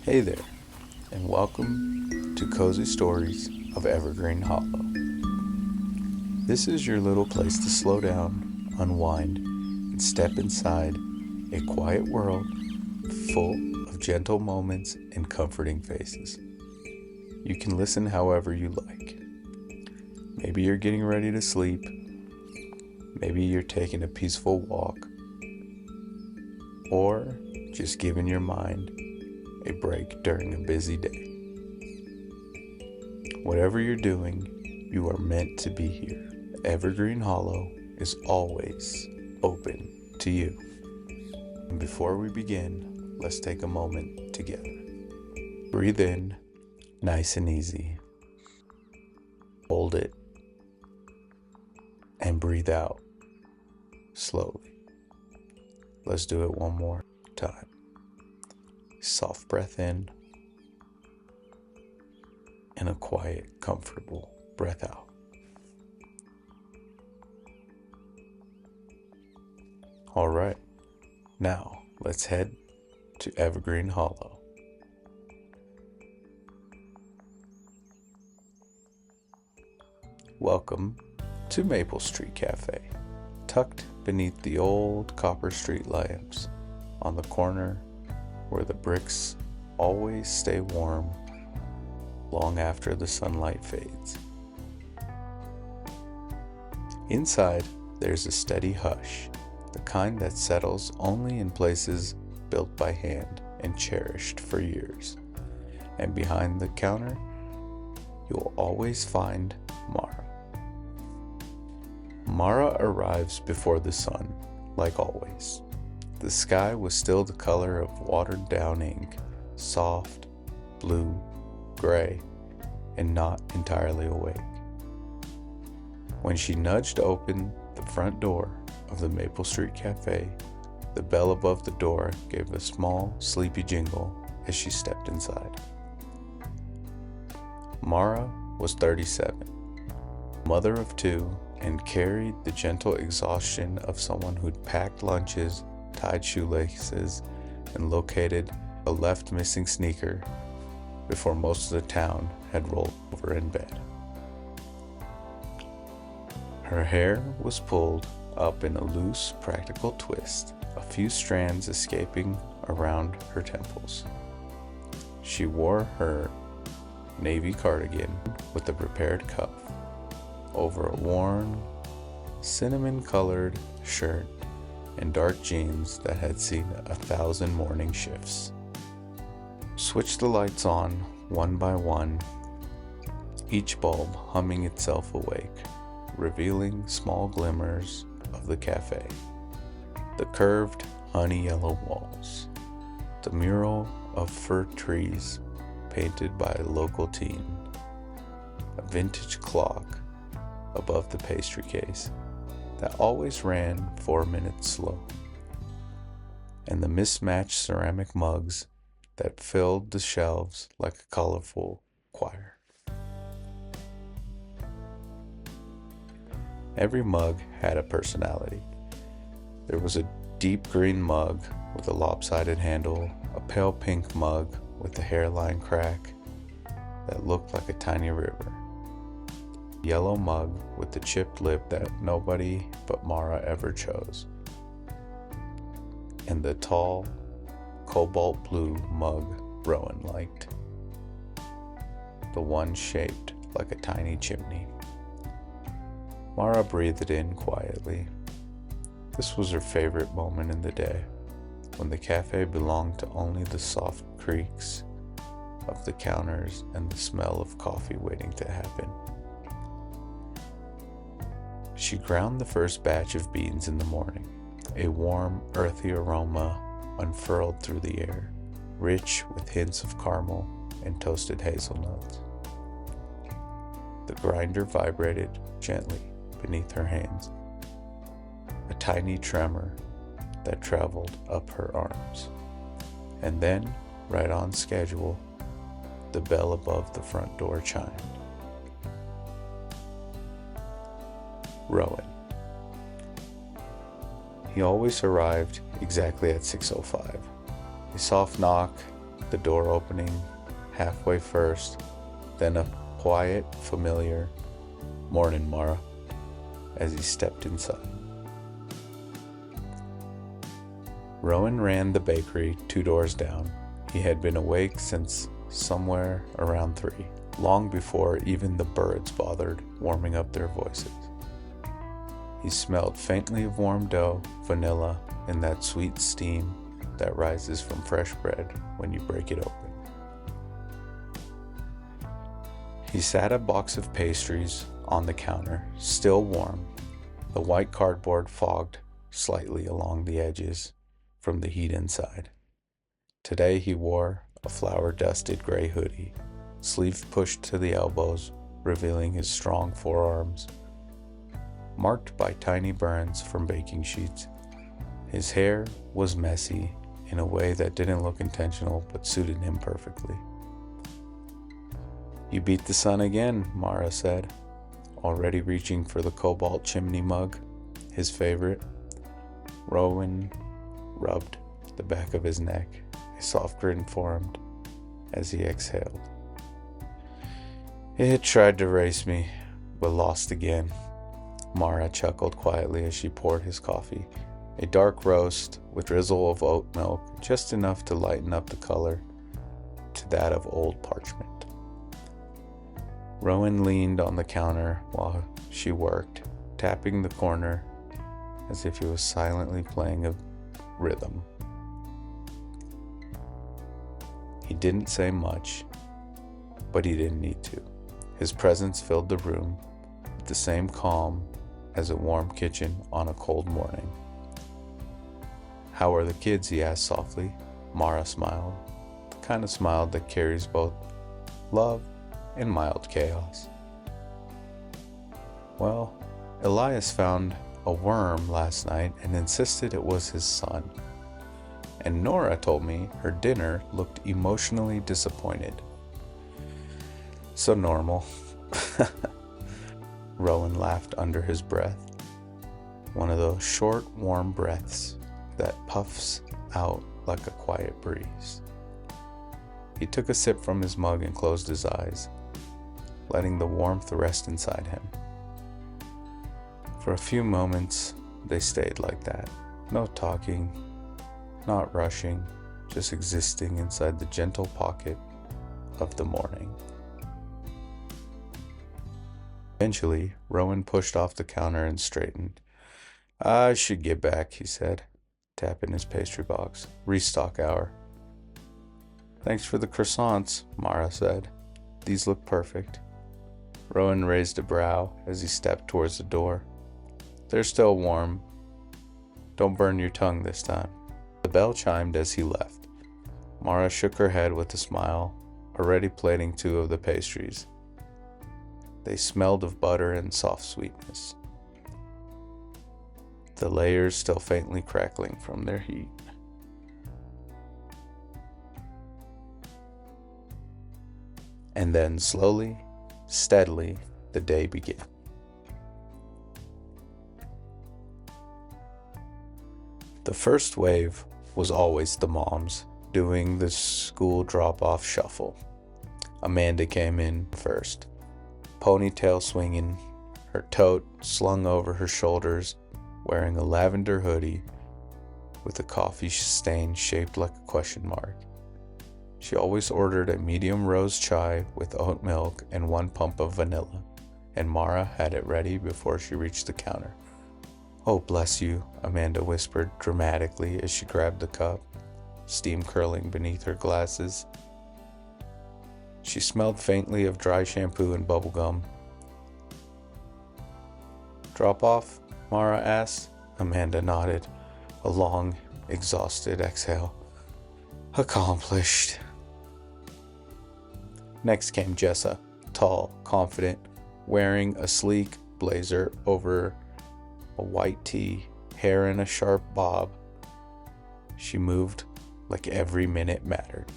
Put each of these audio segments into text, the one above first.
Hey there, and welcome to Cozy Stories of Evergreen Hollow. This is your little place to slow down, unwind, and step inside a quiet world full of gentle moments and comforting faces. You can listen however you like. Maybe you're getting ready to sleep. Maybe you're taking a peaceful walk. Or just giving your mind a break during a busy day. Whatever you're doing, you are meant to be here. Evergreen Hollow is always open to you. And before we begin, let's take a moment together. Breathe in, nice and easy. Hold it, and breathe out slowly. Let's do it one more time. Soft breath in, and a quiet, comfortable breath out. All right, now let's head to Evergreen Hollow. Welcome to Maple Street Café, tucked beneath the old copper street lamps on the corner where the bricks always stay warm long after the sunlight fades. Inside, there's a steady hush, the kind that settles only in places built by hand and cherished for years. And behind the counter, you'll always find Mara. Mara arrives before the sun, like always. The sky was still the color of watered down ink, soft, blue, gray, and not entirely awake. When she nudged open the front door of the Maple Street Café, the bell above the door gave a small, sleepy jingle as she stepped inside. Mara was 37, mother of two, and carried the gentle exhaustion of someone who'd packed lunches, tied shoelaces, and located a left missing sneaker before most of the town had rolled over in bed. Her hair was pulled up in a loose, practical twist, a few strands escaping around her temples. She wore her navy cardigan with a repaired cuff over a worn, cinnamon-colored shirt and dark jeans that had seen 1,000 morning shifts. Switch the lights on one by one, each bulb humming itself awake, revealing small glimmers of the cafe. The curved honey yellow walls, the mural of fir trees painted by a local teen, a vintage clock above the pastry case that always ran 4 minutes slow, and the mismatched ceramic mugs that filled the shelves like a colorful choir. Every mug had a personality. There was a deep green mug with a lopsided handle, a pale pink mug with a hairline crack that looked like a tiny river, a yellow mug with the chipped lip that nobody but Mara ever chose, and the tall, cobalt blue mug Rowan liked, the one shaped like a tiny chimney. Mara breathed in quietly. This was her favorite moment in the day, when the cafe belonged to only the soft creaks of the counters and the smell of coffee waiting to happen. She ground the first batch of beans in the morning. A warm, earthy aroma unfurled through the air, rich with hints of caramel and toasted hazelnuts. The grinder vibrated gently beneath her hands, a tiny tremor that traveled up her arms. And then, right on schedule, the bell above the front door chimed. Rowan. He always arrived exactly at 6:05. A soft knock the door opening halfway first, then a quiet, familiar "Morning, Mara," as he stepped inside. Rowan ran the bakery 2 doors down. He had been awake since somewhere around 3, long before even the birds bothered warming up their voices. He smelled faintly of warm dough, vanilla, and that sweet steam that rises from fresh bread when you break it open. He sat a box of pastries on the counter, still warm, the white cardboard fogged slightly along the edges from the heat inside. Today he wore a flour-dusted gray hoodie, sleeves pushed to the elbows, revealing his strong forearms, marked by tiny burns from baking sheets. His hair was messy in a way that didn't look intentional but suited him perfectly. "You beat the sun again," Mara said, already reaching for the cobalt chimney mug, his favorite. Rowan rubbed the back of his neck. A soft grin formed as he exhaled. "It tried to race me, but lost again." Mara chuckled quietly as she poured his coffee, a dark roast with drizzle of oat milk, just enough to lighten up the color to that of old parchment. Rowan leaned on the counter while she worked, tapping the corner as if he was silently playing a rhythm. He didn't say much, but he didn't need to. His presence filled the room with the same calm as a warm kitchen on a cold morning. "How are the kids?" he asked softly. Mara smiled, the kind of smile that carries both love and mild chaos. "Well, Elias found a worm last night and insisted it was his son. And Nora told me her dinner looked emotionally disappointed. So normal." Rowan laughed under his breath, one of those short, warm breaths that puffs out like a quiet breeze. He took a sip from his mug and closed his eyes, letting the warmth rest inside him. For a few moments, they stayed like that. No talking, not rushing, just existing inside the gentle pocket of the morning. Eventually, Rowan pushed off the counter and straightened. "I should get back," he said, tapping his pastry box. "Restock hour." "Thanks for the croissants," Mara said. "These look perfect." Rowan raised a brow as he stepped towards the door. "They're still warm. Don't burn your tongue this time." The bell chimed as he left. Mara shook her head with a smile, already plating 2 of the pastries. They smelled of butter and soft sweetness, the layers still faintly crackling from their heat. And then slowly, steadily, the day began. The first wave was always the moms doing the school drop-off shuffle. Amanda came in first, ponytail swinging, her tote slung over her shoulders, wearing a lavender hoodie with a coffee stain shaped like a question mark. She always ordered a medium rose chai with oat milk and 1 pump of vanilla, and Mara had it ready before she reached the counter. "Oh, bless you," Amanda whispered dramatically as she grabbed the cup, steam curling beneath her glasses. She smelled faintly of dry shampoo and bubblegum. "Drop off?" Mara asked. Amanda nodded, a long, exhausted exhale. "Accomplished." Next came Jessa, tall, confident, wearing a sleek blazer over a white tee, hair in a sharp bob. She moved like every minute mattered.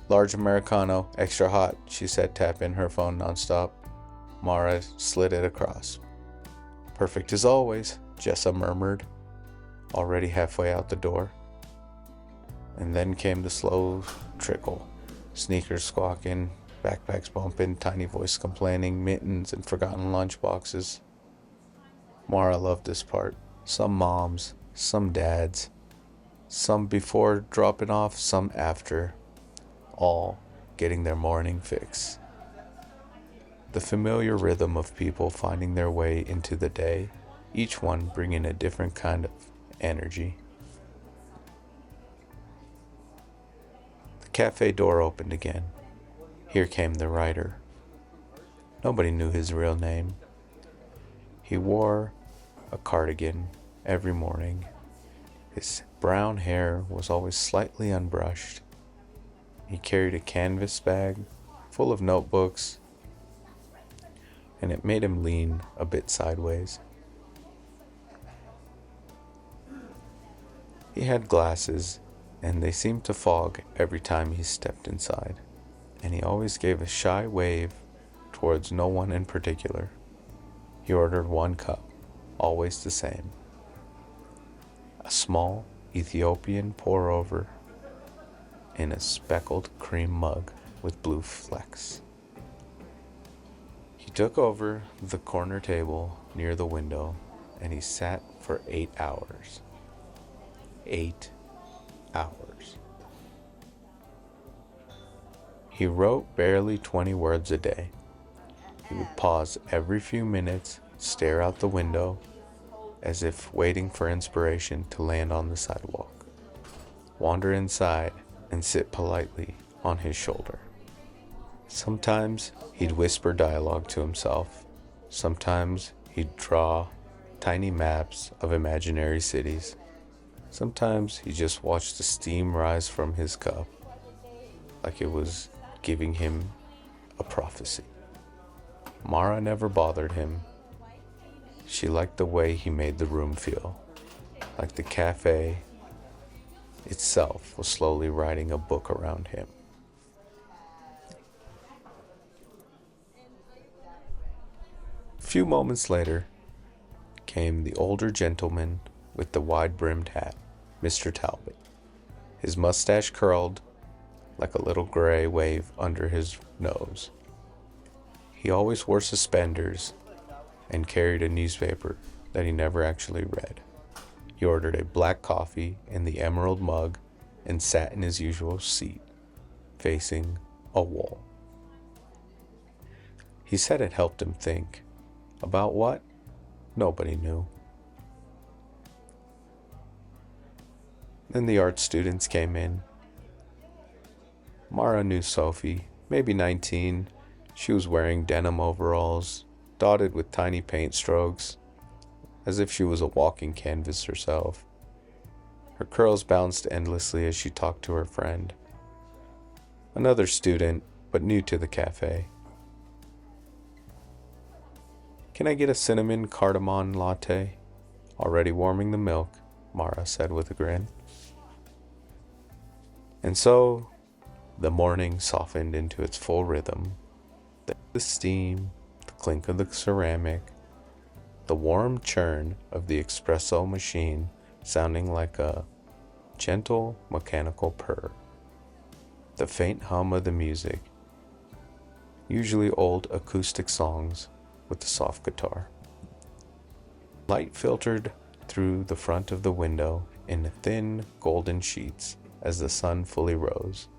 "Large Americano, extra hot," she said, tapping her phone nonstop. Mara slid it across. "Perfect as always," Jessa murmured, already halfway out the door. And then came the slow trickle. Sneakers squawking, backpacks bumping, tiny voice complaining, mittens and forgotten lunch boxes. Mara loved this part. Some moms, some dads, some before dropping off, some after, all getting their morning fix. The familiar rhythm of people finding their way into the day, each one bringing a different kind of energy. The cafe door opened again. Here came the writer. Nobody knew his real name. He wore a cardigan every morning. His brown hair was always slightly unbrushed. He carried a canvas bag full of notebooks, and it made him lean a bit sideways. He had glasses, and they seemed to fog every time he stepped inside, and he always gave a shy wave towards no one in particular. He ordered 1 cup, always the same. A small Ethiopian pour-over in a speckled cream mug with blue flecks. He took over the corner table near the window, and he sat for 8 hours. 8 hours. He wrote barely 20 words a day. He would pause every few minutes, stare out the window, as if waiting for inspiration to land on the sidewalk, wander inside, and sit politely on his shoulder. Sometimes he'd whisper dialogue to himself. Sometimes he'd draw tiny maps of imaginary cities. Sometimes he just watched the steam rise from his cup, like it was giving him a prophecy. Mara never bothered him. She liked the way he made the room feel, like the cafe itself was slowly writing a book around him. A few moments later came the older gentleman with the wide-brimmed hat, Mr. Talbot. His mustache curled like a little gray wave under his nose. He always wore suspenders and carried a newspaper that he never actually read. He ordered a black coffee in the emerald mug and sat in his usual seat, facing a wall. He said it helped him think. About what? Nobody knew. Then the art students came in. Mara knew Sophie, maybe 19. She was wearing denim overalls, dotted with tiny paint strokes, as if she was a walking canvas herself. Her curls bounced endlessly as she talked to her friend, another student, but new to the cafe. "Can I get a cinnamon cardamom latte? Already warming the milk," Mara said with a grin. And so the morning softened into its full rhythm. The steam, the clink of the ceramic, the warm churn of the espresso machine sounding like a gentle mechanical purr, the faint hum of the music, usually old acoustic songs with a soft guitar. Light filtered through the front of the window in thin golden sheets as the sun fully rose,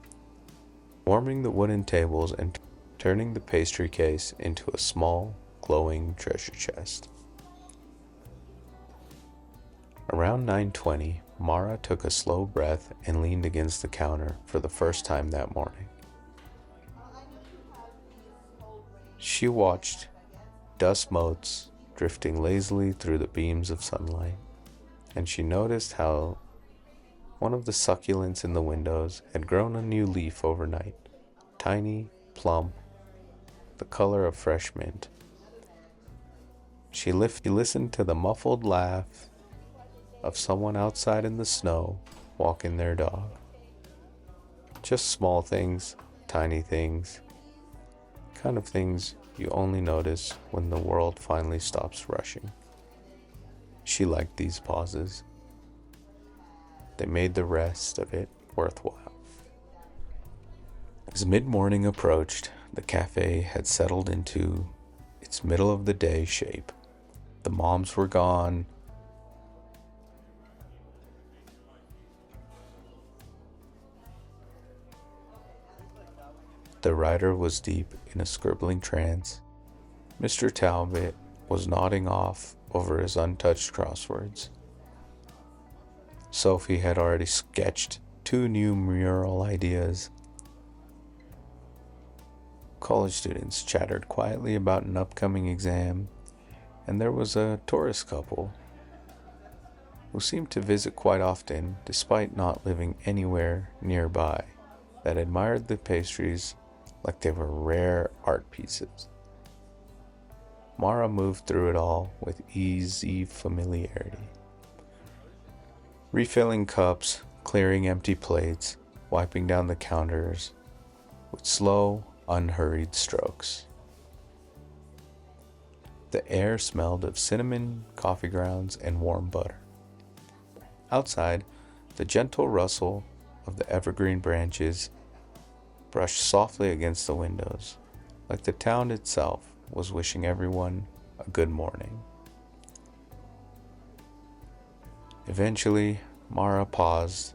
warming the wooden tables and turning the pastry case into a small, glowing treasure chest. Around 9:20, Mara took a slow breath and leaned against the counter for the first time that morning. She watched dust motes drifting lazily through the beams of sunlight, and she noticed how one of the succulents in the windows had grown a new leaf overnight, tiny, plump, the color of fresh mint. She listened to the muffled laugh of someone outside in the snow walking their dog. Just small things, tiny things, kind of things you only notice when the world finally stops rushing. She liked these pauses. They made the rest of it worthwhile. As mid-morning approached, the cafe had settled into its middle-of-the-day shape. The moms were gone. The writer was deep in a scribbling trance. Mr. Talbot was nodding off over his untouched crosswords. Sophie had already sketched 2 new mural ideas. College students chattered quietly about an upcoming exam, and there was a tourist couple who seemed to visit quite often despite not living anywhere nearby that admired the pastries like they were rare art pieces. Mara moved through it all with easy familiarity, refilling cups, clearing empty plates, wiping down the counters with slow, unhurried strokes. The air smelled of cinnamon, coffee grounds, and warm butter. Outside, the gentle rustle of the evergreen branches brushed softly against the windows, like the town itself was wishing everyone a good morning. Eventually, Mara paused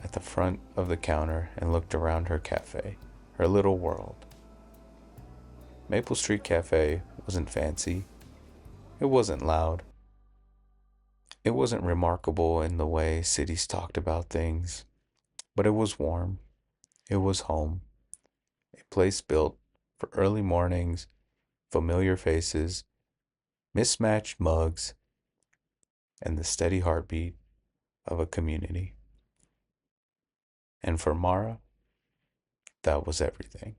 at the front of the counter and looked around her cafe, her little world. Maple Street Café wasn't fancy. It wasn't loud. It wasn't remarkable in the way cities talked about things, but it was warm. It was home, a place built for early mornings, familiar faces, mismatched mugs, and the steady heartbeat of a community. And for Mara, that was everything.